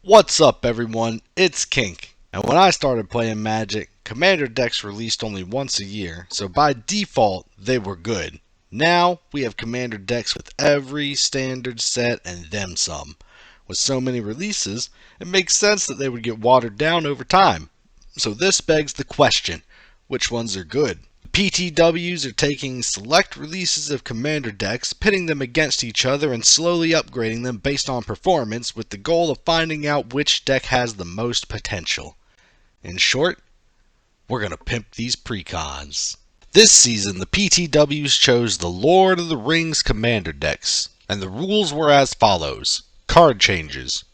What's up, everyone? It's Kink. And when I started playing Magic, Commander decks released only once a year, so by default, they were good. Now, we have Commander decks with every standard set and then some. With so many releases, it makes sense that they would get watered down over time. So this begs the question, which ones are good? PTWs are taking select releases of Commander decks, pitting them against each other and slowly upgrading them based on performance with the goal of finding out which deck has the most potential. In short, we're going to pimp these precons. This season, the PTWs chose the Lord of the Rings Commander decks, and the rules were as follows. Card changes.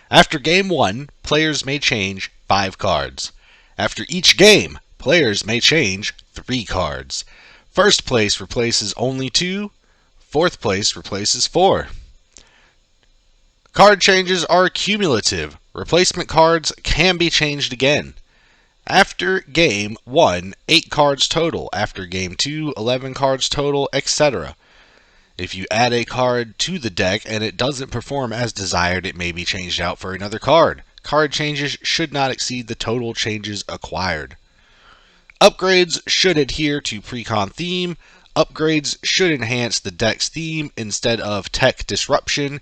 After Game 1, players may change 5 cards. After each game, players may change 3 cards. First place replaces only 2. Fourth place replaces 4. Card changes are cumulative. Replacement cards can be changed again. After Game 1, 8 cards total. After Game 2, 11 cards total, etc. If you add a card to the deck and it doesn't perform as desired, it may be changed out for another card. Card changes should not exceed the total changes acquired. Upgrades should adhere to precon theme. Upgrades should enhance the deck's theme instead of tech disruption.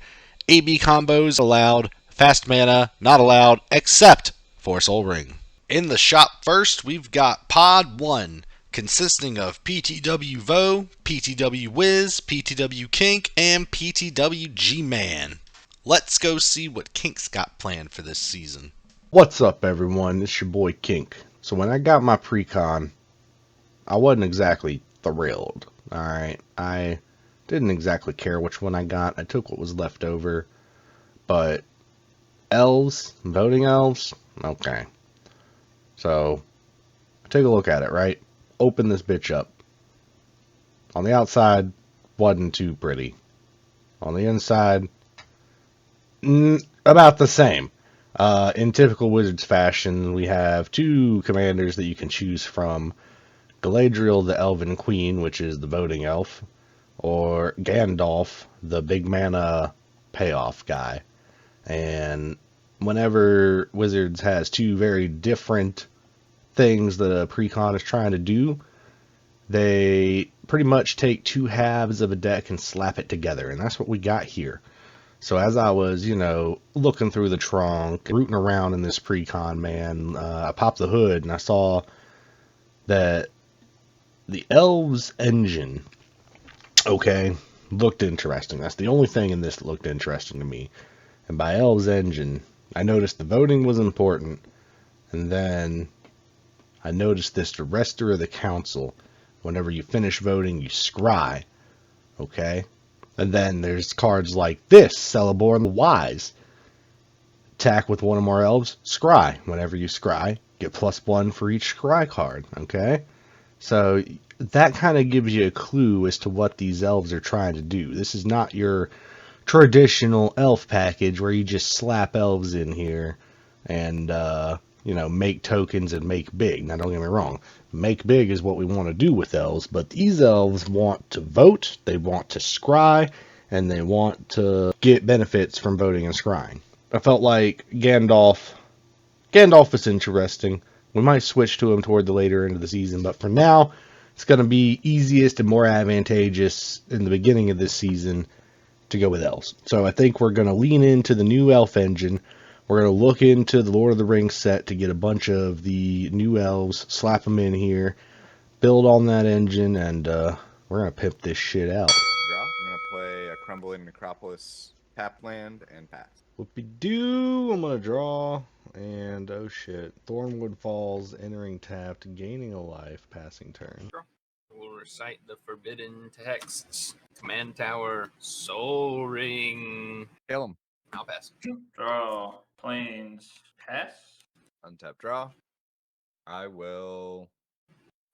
AB combos allowed. Fast mana not allowed except for Soul Ring. In the shop first, we've got Pod 1, consisting of PTW Vo, PTW Wiz, PTW Kink, and PTW G-Man. Let's go see what Kink's got planned for this season. What's up, everyone? It's your boy Kink. So when I got my precon, I wasn't exactly thrilled. Alright, I didn't exactly care which one I got. I took what was left over. But elves, voting elves, okay. So, take a look at it, right? Open this bitch up. On the outside, wasn't too pretty. On the inside, about the same. In typical Wizards fashion, we have 2 commanders that you can choose from. Galadriel, the Elven Queen, which is the voting elf, or Gandalf, the big mana payoff guy. And whenever Wizards has 2 very different things that a precon is trying to do, they pretty much take 2 halves of a deck and slap it together, and that's what we got here. So as I was, looking through the trunk, rooting around in this precon, man, I popped the hood and I saw that the Elves engine, okay, looked interesting. That's the only thing in this that looked interesting to me. And by Elves engine, I noticed the voting was important, and then I noticed this, the Rester of the Council. Whenever you finish voting, you scry, okay? And then there's cards like this, Celeborn the Wise. Attack with one or more elves, scry. Whenever you scry, get +1 for each scry card, okay? So that kind of gives you a clue as to what these elves are trying to do. This is not your traditional elf package where you just slap elves in here and, make tokens and make big. Now, don't get me wrong. Make big is what we want to do with elves, but these elves want to vote, they want to scry, and they want to get benefits from voting and scrying. I felt like Gandalf is interesting. We might switch to him toward the later end of the season, but for now, it's going to be easiest and more advantageous in the beginning of this season to go with elves. So I think we're going to lean into the new elf engine. We're going to look into the Lord of the Rings set to get a bunch of the new elves, slap them in here, build on that engine, and we're going to pimp this shit out. Draw. I'm going to play a Crumbling Necropolis, tap land, and pass. Whoopie-doo, I'm going to draw, and oh shit, Thornwood Falls, entering tapped, gaining a life, passing turn. Draw. We'll recite the forbidden texts. Command Tower, Soul Ring. Kill him. I'll pass. Draw. Plains. Pass. Untap draw. I will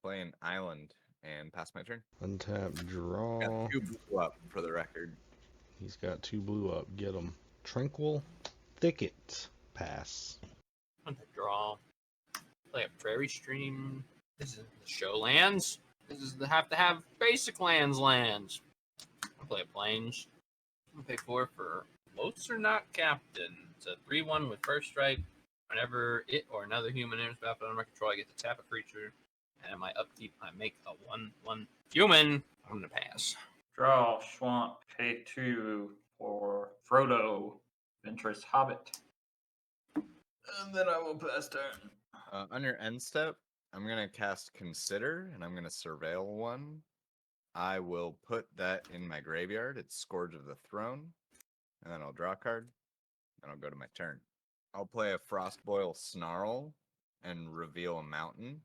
play an island and pass my turn. Untap, Got draw. 2 blue up for the record. He's got 2 blue up. Get him. Tranquil Thicket. Pass. On the draw. Play a prairie stream. This is the show lands. This is the have to have basic lands. I'll play a plains. I'll pay 4 for Floats Are Not Captain. It's a 3/1 with first strike. Whenever it or another human enters battlefield under my control, I get to tap a creature. And in my upkeep, I make a 1/1 human. I'm gonna pass. Draw, swamp, pay 2 for Frodo, Venturous Hobbit. And then I will pass turn. On your end step, I'm going to cast Consider, and I'm going to Surveil 1. I will put that in my graveyard. It's Scourge of the Throne. And then I'll draw a card, and I'll go to my turn. I'll play a Frostboil Snarl and reveal a mountain,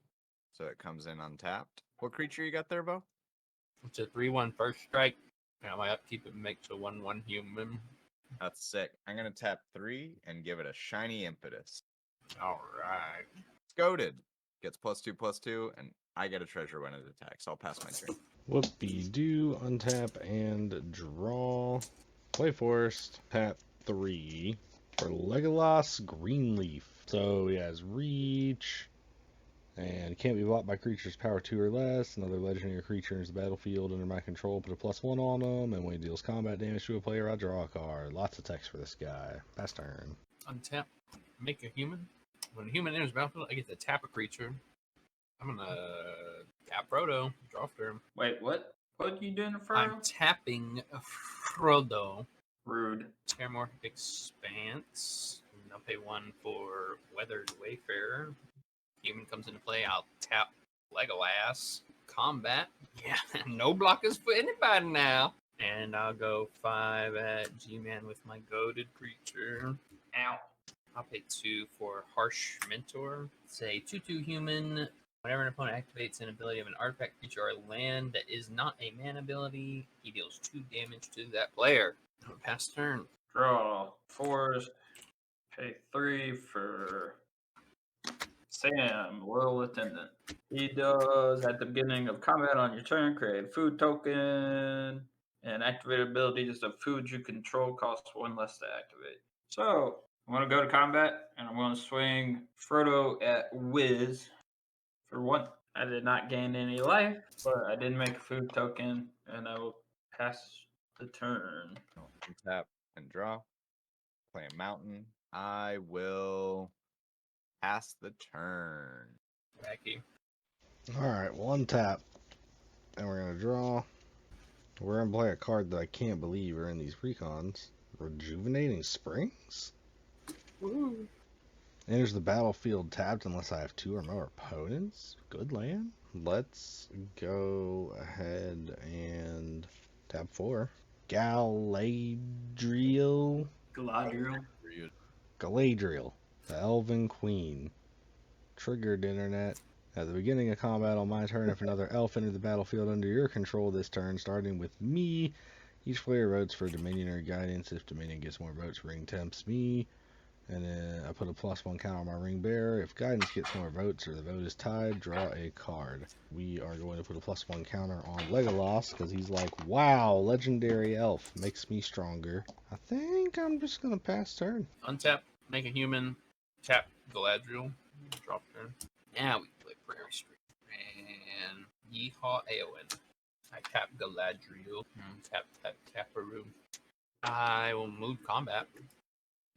so it comes in untapped. What creature you got there, Bo? It's a 3/1 first strike. And my upkeep, it makes a 1/1 human. That's sick. I'm going to tap 3 and give it a Shiny Impetus. All right. It's goaded. Gets +2/+2, and I get a treasure when it attacks. I'll pass my turn. Whoopie-doo. Untap and draw. Play Forest. Tap 3 for Legolas Greenleaf. So he has Reach. And can't be blocked by creatures power 2 or less. Another legendary creature enters the battlefield under my control. Put a +1 on them. And when he deals combat damage to a player, I draw a card. Lots of text for this guy. Pass turn. Untap. Make a human. When a human enters the battlefield, I get to tap a creature. I'm gonna tap Frodo. Draw for him. Wait, what? What are you doing, Frodo? I'm tapping Frodo. Rude. Scaramore Expanse. And I'll pay 1 for Weathered Wayfarer. Human comes into play. I'll tap Legolas. Combat. Yeah, no blockers for anybody now. And I'll go 5 at G-Man with my goaded creature. Ow. I'll pay 2 for Harsh Mentor. Say 2/2 human. Whenever an opponent activates an ability of an artifact, creature, or land that is not a man ability, he deals 2 damage to that player. Pass turn. Draw, forest, pay 3 for Sam, Loyal Attendant. He does, at the beginning of combat on your turn, create a food token, and activate abilities of food you control costs 1 less to activate. So, I'm going to go to combat, and I'm going to swing Frodo at Wiz for 1. I did not gain any life, but I did make a food token, and I will pass the turn. Tap and draw. Play a mountain. I will pass the turn. Wacky. Alright, well, untap. And we're going to draw. We're going to play a card that I can't believe are in these precons. Rejuvenating Springs? Woo. Enters the battlefield tapped unless I have 2 or more opponents. Good land. Let's go ahead and tap 4. Galadriel. Galadriel, the Elven Queen. Triggered internet. At the beginning of combat on my turn, if another elf entered the battlefield under your control this turn, starting with me, each player votes for Dominion or Guidance. If Dominion gets more votes, ring tempts me. And then I put a +1 counter on my ring bearer. If Guidance gets more votes or the vote is tied, draw a card. We are going to put a +1 counter on Legolas because he's like, wow, legendary elf makes me stronger. I think I'm just going to pass turn. Untap. Make a human. Tap Galadriel. Drop turn. Now we play Prairie Street. And Yeehaw Eowyn. I tap Galadriel. Tap Taparoo. I will move combat.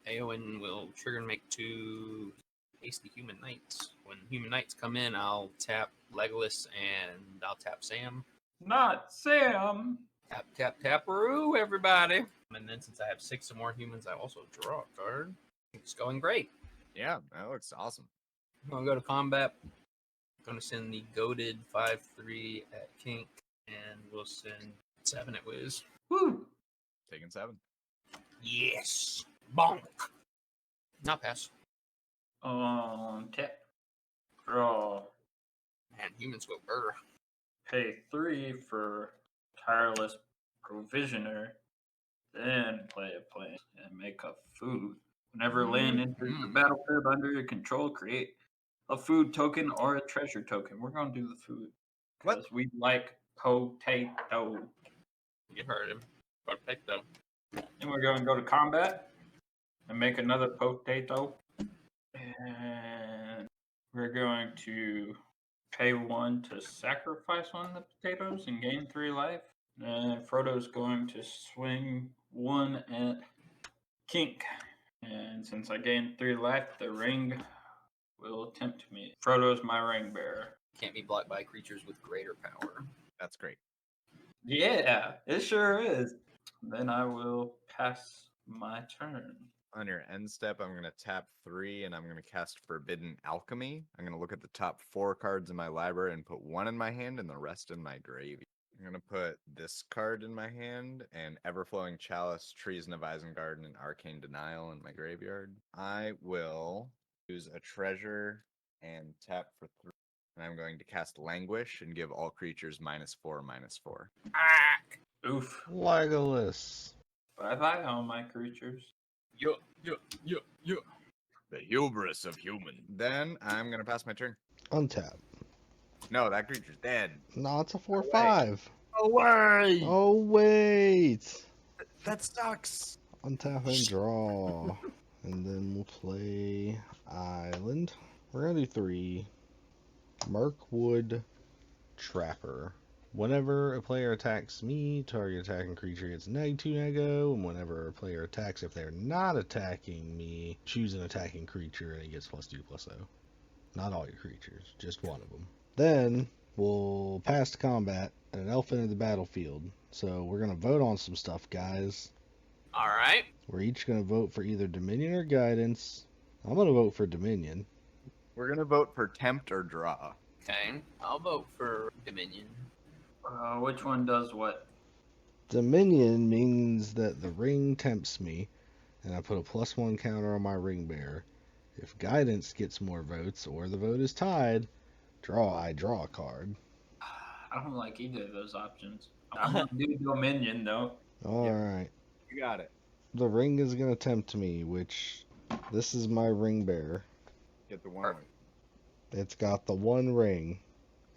Eowyn will trigger and make 2 hasty human knights. When human knights come in, I'll tap Legolas and I'll tap Sam. Not Sam! Taparoo, everybody! And then since I have 6 or more humans, I also draw a card. It's going great. Yeah, that looks awesome. I'm going to go to combat. I'm going to send the goaded 5/3 at Kink, and we'll send 7 at Wiz. Woo! Taking 7. Yes! Bonk! Not pass. Tap. Draw. Man, humans go burr. Pay 3 for Tireless Provisioner. Then play a plane and make a food. Whenever land enters the battlefield under your control, create a food token or a treasure token. We're gonna do the food What? because we like potato. You heard him. Potato. And we're going to go to combat and make another potato. And we're going to pay 1 to sacrifice one of the potatoes and gain 3 life. And Frodo's going to swing 1 at Kink. And since I gained 3 life, the ring will tempt me. Frodo's my ring bearer. Can't be blocked by creatures with greater power. That's great. Yeah, it sure is. Then I will pass my turn. On your end step, I'm going to tap 3 and I'm going to cast Forbidden Alchemy. I'm going to look at the top 4 cards in my library and put 1 in my hand and the rest in my graveyard. I'm going to put this card in my hand and Everflowing Chalice, Treason of Isengard, and Arcane Denial in my graveyard. I will use a treasure and tap for 3. And I'm going to cast Languish and give all creatures -4/-4. Ah! Oof. Legolas. Bye-bye, all my creatures. Yo. The hubris of human. Then I'm going to pass my turn. Untap. No, that creature's dead. No, it's a 4/5. Away! Oh, wait. That sucks. Untap and draw. And then we'll play Island. We're going to do 3. Mirkwood Trapper. Whenever a player attacks me, target attacking creature gets -2/-0, and whenever a player attacks, if they're not attacking me, choose an attacking creature and it gets +2/+0. Not all your creatures, just one of them. Then we'll pass to combat and an elf into the battlefield. So we're going to vote on some stuff, guys. Alright. We're each going to vote for either Dominion or Guidance. I'm going to vote for Dominion. We're going to vote for Tempt or Draw. Okay. I'll vote for Dominion. Which one does what? Dominion means that the ring tempts me, and I put a +1 counter on my ring bearer. If Guidance gets more votes, or the vote is tied, I draw a card. I don't like either of those options. I'm going to do Dominion, though. Alright. You got it. The ring is going to tempt me, which, this is my ring bearer. Get the one. It's got the 1 ring.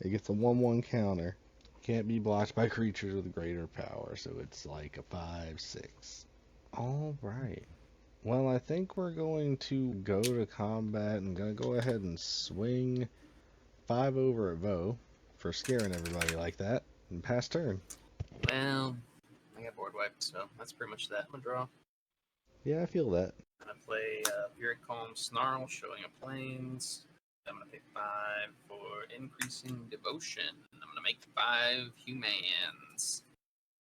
It gets a 1/1 counter. Can't be blocked by creatures with greater power, so it's like a 5/6. Alright. Well, I think we're going to go to combat and gonna go ahead and swing 5 over at Vo for scaring everybody like that, and pass turn. Well, I got board wiped, so that's pretty much that. I'm gonna draw. Yeah, I feel that. I'm gonna play Fury Calm Snarl, showing up planes. I'm gonna pay 5 for increasing devotion. I'm gonna make 5 humans.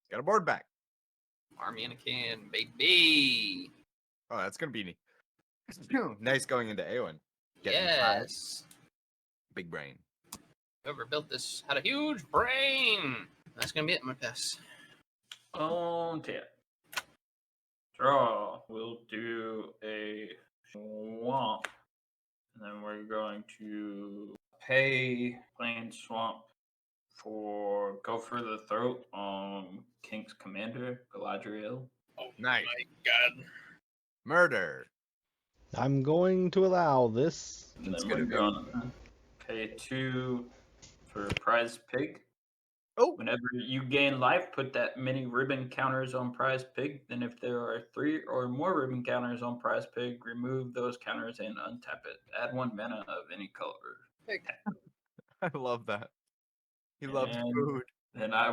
Got a board back. Army in a can, baby. Oh, that's going to be nice going into Aowen. Yes. Big brain. Whoever built this had a huge brain. That's gonna be it. I'm gonna pass. On tap. Draw. We'll do a swamp. And then we're going to pay Plain Swamp for Go for the Throat on Kink's commander, Galadriel. Oh Nice. my god. Murder. I'm going to allow this. And That's then we're good. going to pay 2 for Prize Pig. Oh. Whenever you gain life, put that many ribbon counters on Prize Pig. Then if there are 3 or more ribbon counters on Prize Pig, remove those counters and untap it. Add 1 mana of any color. I love that. He loves And food. then I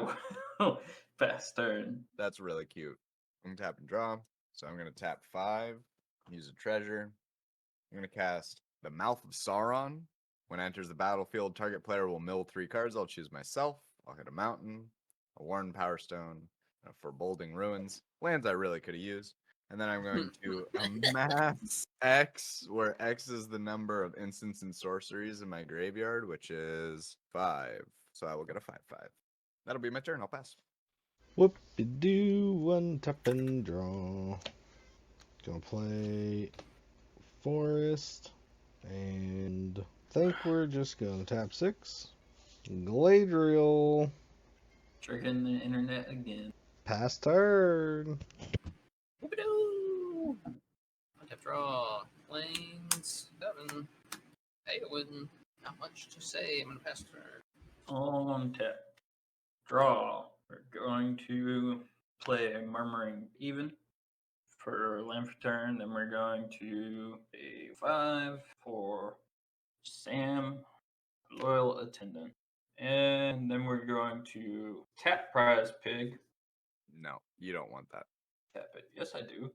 will pass turn. That's really cute. I'm going to tap and draw. So I'm going to tap 5, use a treasure. I'm going to cast the Mouth of Sauron. When it enters the battlefield, target player will mill 3 cards. I'll choose myself. I'll hit a mountain, a Worn Power Stone, and a Foreboding Ruins. Lands I really could have used. And then I'm going to amass X, where X is the number of instants and sorceries in my graveyard, which is 5. So I will get a 5/5. That'll be my turn. I'll pass. Whoop-de-doo, untap and draw. Gonna play Forest, and I think we're just gonna tap 6. Galadriel, Tricking the internet again. pass turn. Whoop-a-doo. I have draw. Planes. 7. Eowyn, not much to say. I'm gonna pass the turn. On tap. Draw. We're going to play Murmuring Even for land for turn. Then we're going to a 5 for Sam, Loyal Attendant. And then we're going to tap Prize Pig. No, you don't want that. Tap it. Yes, I do.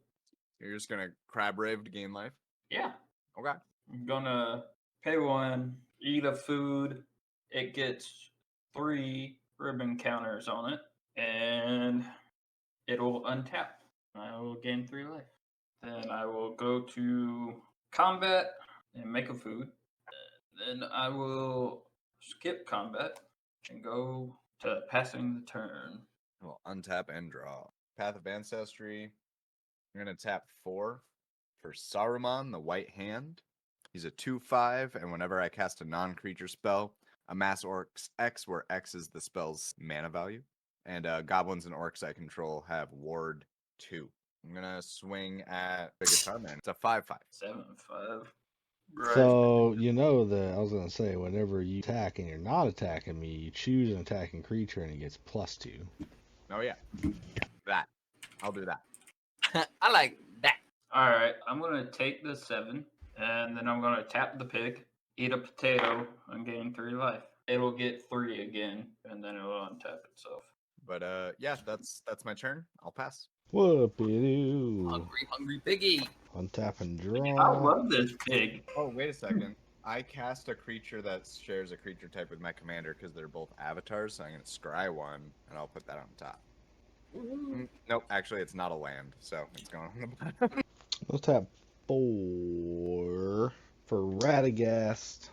You're just gonna crab rave to gain life. Yeah. Okay. I'm gonna pay 1, eat a food. It gets 3 ribbon counters on it, and it'll untap. I will gain 3 life. Then I will go to combat and make a food. Then I will skip combat and go to passing the turn. Well, untap and draw. Path of Ancestry. I'm gonna tap 4 for Saruman, the White Hand. He's a 2/5, and whenever I cast a non-creature spell, amass orcs X, where X is the spell's mana value. And goblins and orcs I control have ward 2. I'm gonna swing at the guitar man. It's a 5/5. 7/5. Right. So you know that I was gonna say whenever you attack and you're not attacking me, you choose an attacking creature and it gets +2. Oh yeah, that. I'll do that. I like that. All right, I'm gonna take the 7, and then I'm gonna tap the pig, eat a potato, and gain 3 life. It'll get 3 again, and then it'll untap itself. But yeah, that's my turn. I'll pass. Whoopie-doo. Hungry piggy. Untap and I draw. love this pig. Oh, wait a second. I cast a creature that shares a creature type with my commander because they're both avatars, so I'm going to scry one, and I'll put that on top. Nope, actually, it's not a land, so it's going on the bottom. Let's tap 4 for Radagast,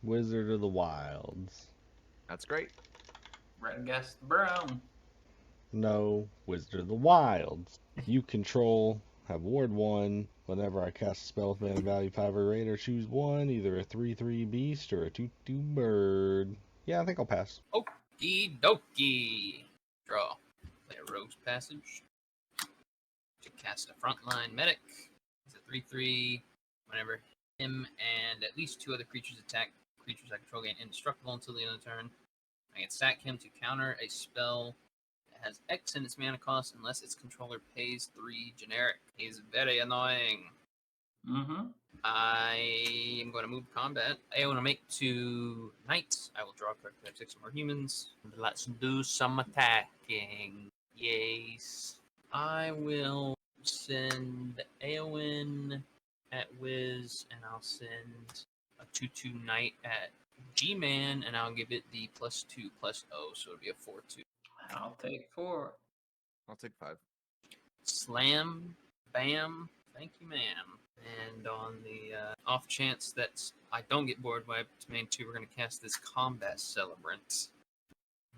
Wizard of the Wilds. That's great. Radagast Brown. No, Wizard of the Wilds. You control, have Ward 1. Whenever I cast a spell with mana value 5 or greater, choose one, either a 3/3 beast or a 2/2 bird. Yeah, I think I'll pass. Okie dokie. Draw. Play a Rogue's Passage. To cast a Frontline Medic. It's a 3/3. Whenever him and at least 2 other creatures attack, creatures I control gain indestructible until the end of the turn. I can sack him to counter a spell that has X in its mana cost unless its controller pays 3 generic. He's very annoying. Mm-hmm. I am going to move combat. I want to make 2 knights. I will draw a card to have 6 more humans. Let's do some attacking. Yes. I will send Eowyn at Wiz, and I'll send a 2/2 knight at G-Man, and I'll give it the +2/+0, so it'll be a 4/2. I'll take 4. I'll take 5. Slam, bam, thank you, ma'am. And on the off chance that I don't get board wiped to main 2, we're going to cast this Combat Celebrant.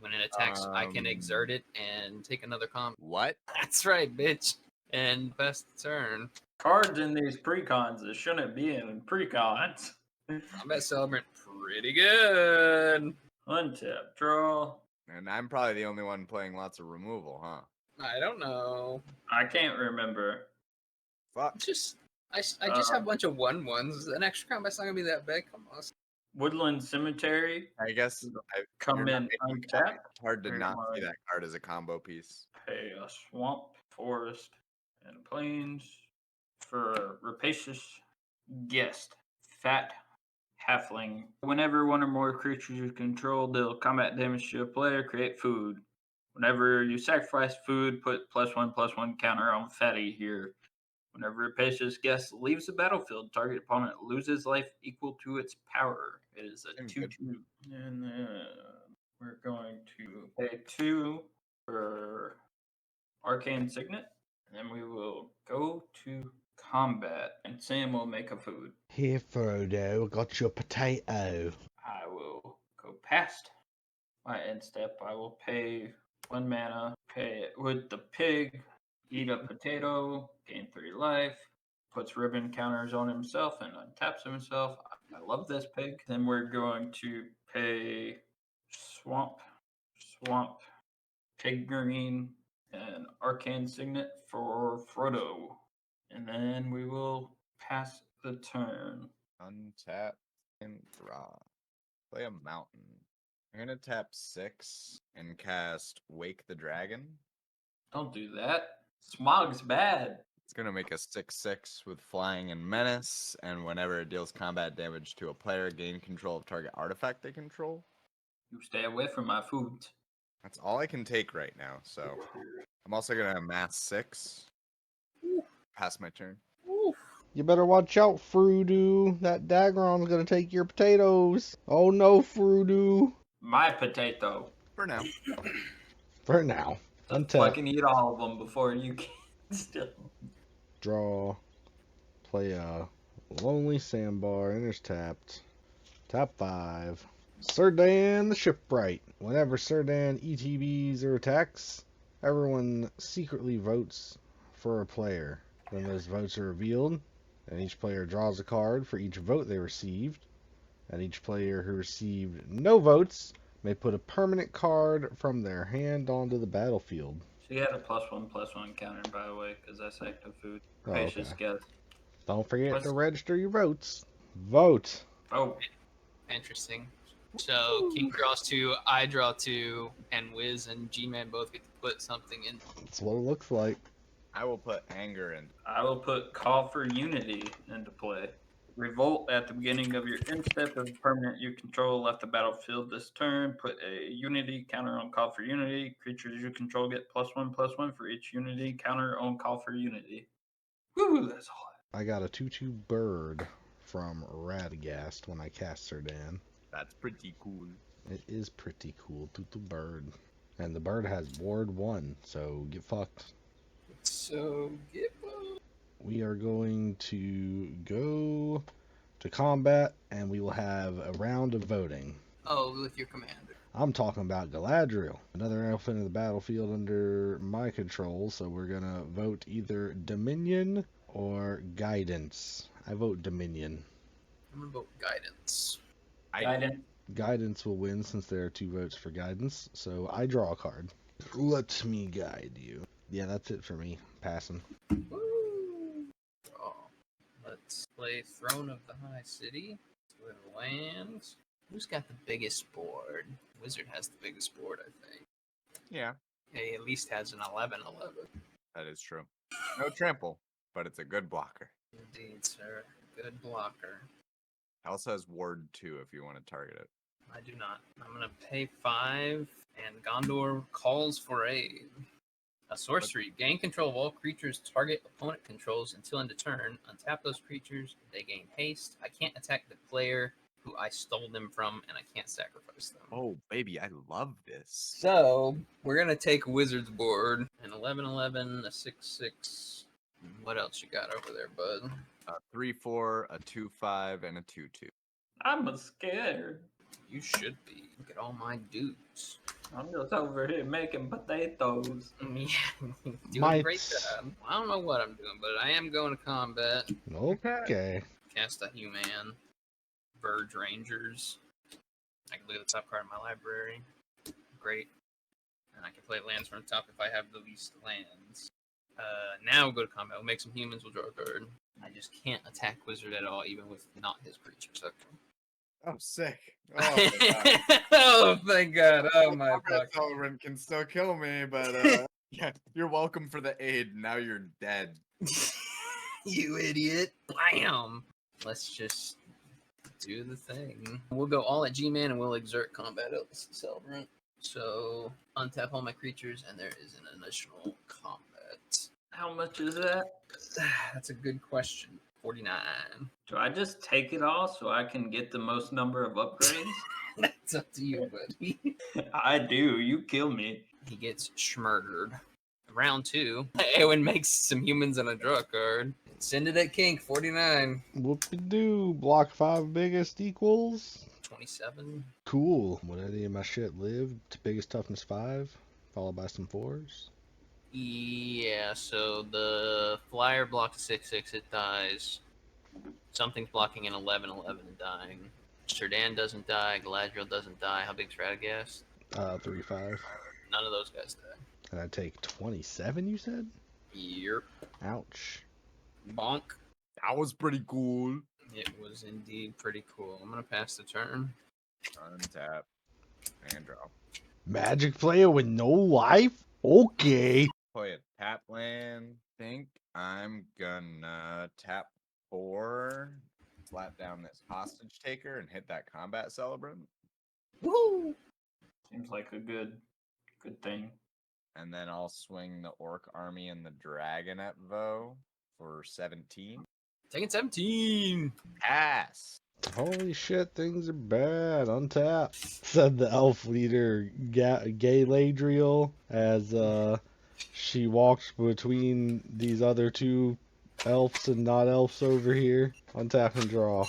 When it attacks, I can exert it and take another combat. What? That's right, bitch. And pass the turn. Cards in these precons that shouldn't be in precons. Combat Celebrant, pretty good. Untap, draw. And I'm probably the only one playing lots of removal, huh? I don't know. I can't remember. Fuck. I just have a bunch of 1/1s. An extra combat's not gonna be that big. Come on. Woodland Cemetery. I guess Come you're not in making it untapped. It's hard to Very not see wide. that card as a combo piece. Pay a swamp, forest, and plains for rapacious guest. Fat halfling. Whenever one or more creatures you control deal combat damage to a player, create food. Whenever you sacrifice food, put +1/+1 counter on fatty here. Whenever rapacious guest leaves the battlefield, target opponent loses life equal to its power. It is a Seems 2/2. And then we're going to pay 2 for Arcane Signet. And then we will go to combat. And Sam will make a food. Here, Frodo, I got your potato. I will go past my end step. I will pay 1 mana. Pay it with the pig. Eat a potato. Gain 3 life. Puts ribbon counters on himself and untaps himself. I love this pig. Then we're going to pay swamp, pig green, and arcane signet for Frodo. And then we will pass the turn. Untap and draw. Play a mountain. I'm gonna tap 6 and cast Wake the Dragon. Don't do that. Smog's bad. It's gonna make a 6/6 with flying and menace, and whenever it deals combat damage to a player, gain control of target artifact they control. You stay away from my food. That's all I can take right now, so I'm also gonna amass 6. Pass my turn. You better watch out, Froodoo. That Dagron's gonna take your potatoes. Oh no, Froodoo. My potato. For now. For now. Just Untap. fucking eat all of them before you can still. Draw. Play a Lonely Sandbar. Enters tapped. Tap 5. Serdan the Shipwright. Whenever Serdan ETBs or attacks, everyone secretly votes for a player. When those votes are revealed, and each player draws a card for each vote they received, and each player who received no votes may put a permanent card from their hand onto the battlefield. She had a +1/+1 counter, by the way, because that's active food. Oh, Gracious okay. guess. Don't forget What's- to register your votes. Vote. Oh, Interesting. So King draws 2, I draw 2, and Wiz and G-Man both get to put something in. That's what it looks like. I will put anger in. I will put Call for Unity into play. Revolt at the beginning of your end step. If a permanent you control left the battlefield this turn, put a Unity counter on Call for Unity. Creatures you control get +1/+1 for each Unity counter on Call for Unity. Woo, that's all. I got a 2/2 bird from Radagast when I cast Serdan. That's pretty cool. It is pretty cool. 2/2 bird. And the bird has ward 1, so get fucked. So get We are going to go to combat, and we will have a round of voting. Oh, with your commander. I'm talking about Galadriel, another elf in the battlefield under my control, so we're going to vote either Dominion or Guidance. I vote Dominion. I'm gonna vote guidance. Guidance. Guidance will win since there are 2 votes for Guidance, so I draw a card. Let me guide you. Yeah, that's it for me. Passing. Woo! Oh, let's play Throne of the High City with lands. Who's got the biggest board? Wizard has the biggest board, I think. Yeah, He at least has an 11/11. that is true. No trample, but it's a good blocker. Indeed, sir. Good blocker. It also has ward 2 if you want to target it. I do not. I'm gonna pay 5, and Gondor calls for aid. A sorcery. Gain control of all creatures target opponent controls until end of turn. Untap those creatures. They gain haste. I can't attack the player who I stole them from, and I can't sacrifice them. Oh, baby, I love this. So we're gonna take Wizard's board. An 11/11, a 6/6. What else you got over there, bud? A 3/4, a 2/5, and a 2/2. I'm scared. You should be. Look at all my dudes. I'm just over here making potatoes. Yeah, doing My- a great job. I don't know what I'm doing, but I am going to combat. Okay. Cast a human. Verge Rangers. I can look at the top card of my library. Great. And I can play lands from the top if I have the least lands. Now we'll go to combat. We'll make some humans. We'll draw a card. I just can't attack Wizard at all, even with not his creatures. Okay. Oh, sick. Oh, my God. Oh, thank God. Oh, my Combat fuck. Tolerant can still kill me, but yeah, you're welcome for the aid. Now you're dead. You idiot. Bam. Let's just do the thing. We'll go all at G-Man and we'll exert combat Celebrant. So, untap all my creatures and there is an additional combat. How much is that? That's a good question. 49. Do I just take it all so I can get the most number of upgrades? That's up to you, buddy. I do. You kill me. He gets schmurdered. Round 2. Eowyn makes some humans and a draw card. Send it at Kink, 49. Whoop-de-doo. Block 5 biggest equals. 27. Cool. Would any of my shit live to biggest toughness 5, followed by some 4s? Yeah, so the flyer blocks 6/6, it dies. Something's blocking an 11/11 and dying. Serdan doesn't die, Galadriel doesn't die. How big's Radagast? 3/5. None of those guys die. And I take 27, you said? Yep. Ouch. Bonk. That was pretty cool. It was indeed pretty cool. I'm gonna pass the turn. Untap and draw. Magic player with no life? Okay. Play a tap land. Think I'm gonna tap 4, slap down this hostage taker, and hit that combat celebrant. Woo! Seems like a good thing. And then I'll swing the orc army and the dragon at Vo for 17. Taking 17. Pass. Holy shit, things are bad. Untap, said the elf leader, Galadriel, as she walked between these other two elves and not elves over here. Untap and draw.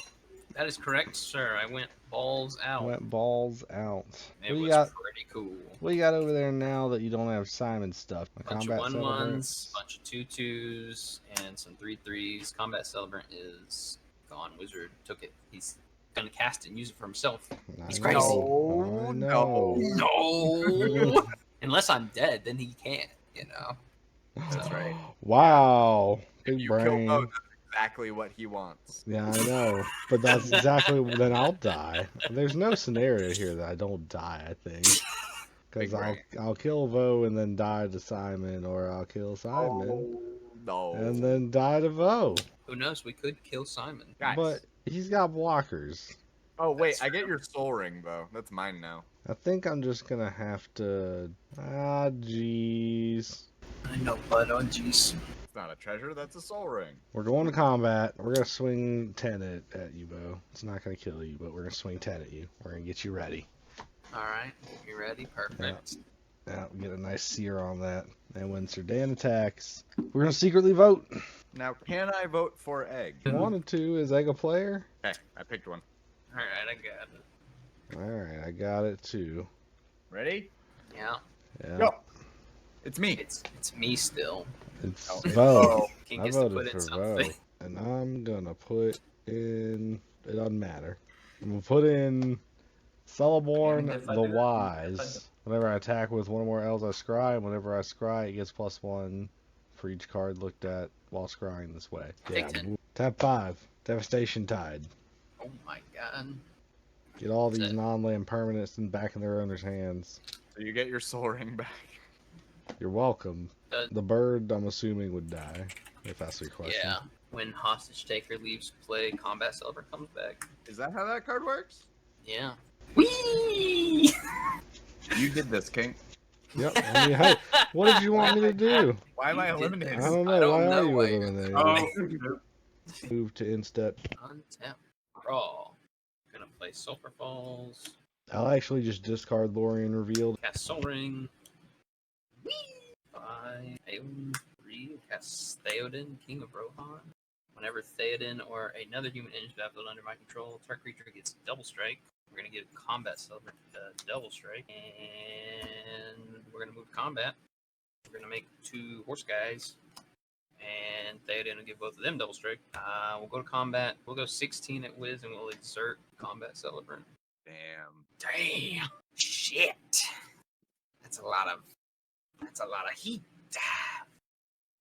That is correct, sir. I went balls out. Went balls out. It What was you got? pretty cool. What you got over there now that you don't have Simon stuff? A Bunch combat of 1-1s, celebrants? bunch of 2-2s, and some 3-3s. Combat Celebrant is gone. Wizard took it. He's gonna cast it and use it for himself. He's crazy. I know. No. Unless I'm dead, then he can't. You know. That's right. Wow. If Big you brain. kill Vo, that's exactly what he wants. Yeah, I know. But that's exactly then I'll die. There's no scenario here that I don't die, I think. Because I'll kill Vo and then die to Simon, or I'll kill Simon No. and then die to Vo. Who knows? We could kill Simon. Guys. But he's got blockers. Oh, wait. That's I get your soul ring, Vo. That's mine now. I think I'm just gonna have to. Ah, jeez. I know, but oh jeez. It's not a treasure. That's a soul ring. We're going to combat. We're gonna swing 10 at you, Bo. It's not gonna kill you, but we're gonna swing 10 at you. We're gonna get you ready. All right, you ready? Perfect. Yeah, we get a nice sear on that. And when Sir Dan attacks, we're gonna secretly vote. Now, can I vote for egg? Wanted to. Is Egg a player? Okay, I picked one. All right, I got it. Alright, I got it too. Ready? Yeah, Yeah. Go. It's me. it's me still. It's Oh. Vo. King I gets to voted put in for something. Vo. And I'm gonna put in. It doesn't matter. I'm gonna put in Celeborn If I the do it, Wise. Whenever I attack with one or more elves, I scry. Whenever I scry, it gets +1 for each card looked at while scrying this way. Take 10. Tap 5. Devastation Tide. Oh my god. Get all That's these it. non-land permanents back in their owner's hands. So you get your soul ring back. You're welcome. Uh, The bird, I'm assuming, would die, if that's your question. Yeah. When hostage taker leaves play, combat celebrant comes back. Is that how that card works? Yeah. Whee! You did this, King. Yep. I mean, hey, what did you want me to do? Why am I You did eliminated? I this. don't know. I don't Why know are you why you're- eliminated? Oh, Move to instep. Untap. Draw. Gonna play Sulfur Falls. I'll actually just discard Lorien Revealed. Cast Soul Ring. Whee! 5. Aeon 3. Cast Theoden, King of Rohan. Whenever Theoden or another human entity battlefield under my control, target creature gets double strike. We're gonna give combat celebrant double strike, and we're gonna move to combat. We're gonna make 2 horse guys, and Theoden will give both of them double strike. We'll go to combat. We'll go 16 at Wiz, and we'll exert combat celebrant. Damn. Damn. Shit. That's a lot of heat.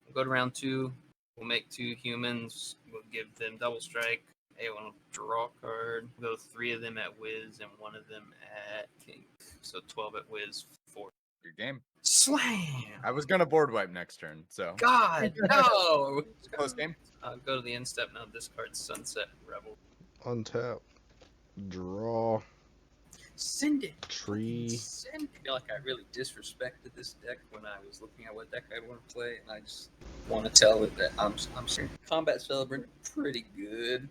We'll go to round 2. We'll make 2 humans. We'll give them double strike. They will draw a card. We'll go 3 of them at Wiz and 1 of them at King. So 12 at Wiz, 4. Good game. Slam! I was gonna board wipe next turn, so God, no! it's a close game. Go to the end step now. Discard Sunset Rebel. Untap. Draw. Send it. Tree. Send it. I feel like I really disrespected this deck when I was looking at what deck I want to play, and I just want to tell it that I'm Combat Celebrant pretty good.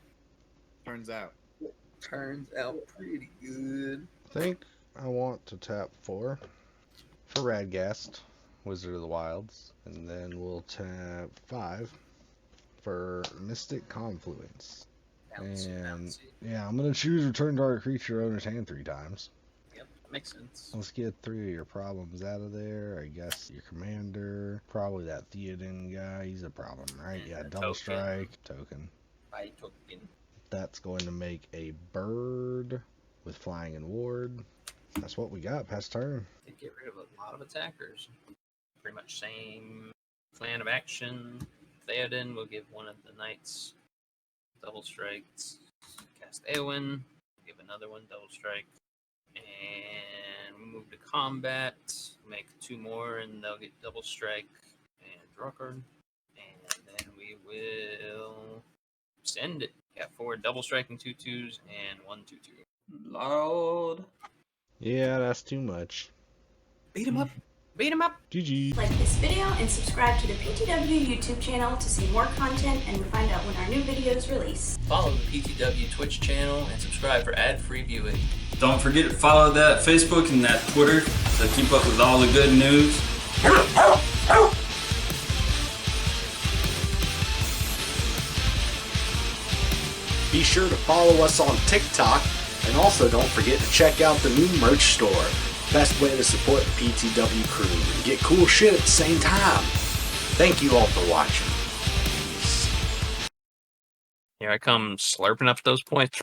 Turns out. Turns out pretty good. I think I want to tap 4 for Radgast, Wizard of the Wilds. And then we'll tap 5 for Mystic Confluence. Bouncy, And bouncy. yeah, I'm gonna choose return target creature owner's hand 3 times. Yep, makes sense. Let's get 3 of your problems out of there. I guess your commander, probably that Theoden guy. He's a problem, right? And Yeah, a double token. strike token. By token. That's going to make a bird with flying and ward. That's what we got. Pass turn. They get rid of a lot of attackers. Pretty much same plan of action. Theoden will give one of the knights double strikes. Cast Eowyn. Give another one double strike. And we move to combat. Make 2 more, and they'll get double strike and draw a card. And then we will send it. Got 4 double striking 2/2s and 1 2/2. Loud. Yeah, that's too much. Beat him up. Beat him up. GG. Like this video and subscribe to the PTW YouTube channel to see more content and to find out when our new videos release. Follow the PTW Twitch channel and subscribe for ad-free viewing. Don't forget to follow that Facebook and that Twitter to keep up with all the good news. Be sure to follow us on TikTok, and also don't forget to check out the new merch store. Best way to support the PTW crew and get cool shit at the same time. Thank you all for watching. Peace. Here I come slurping up those points.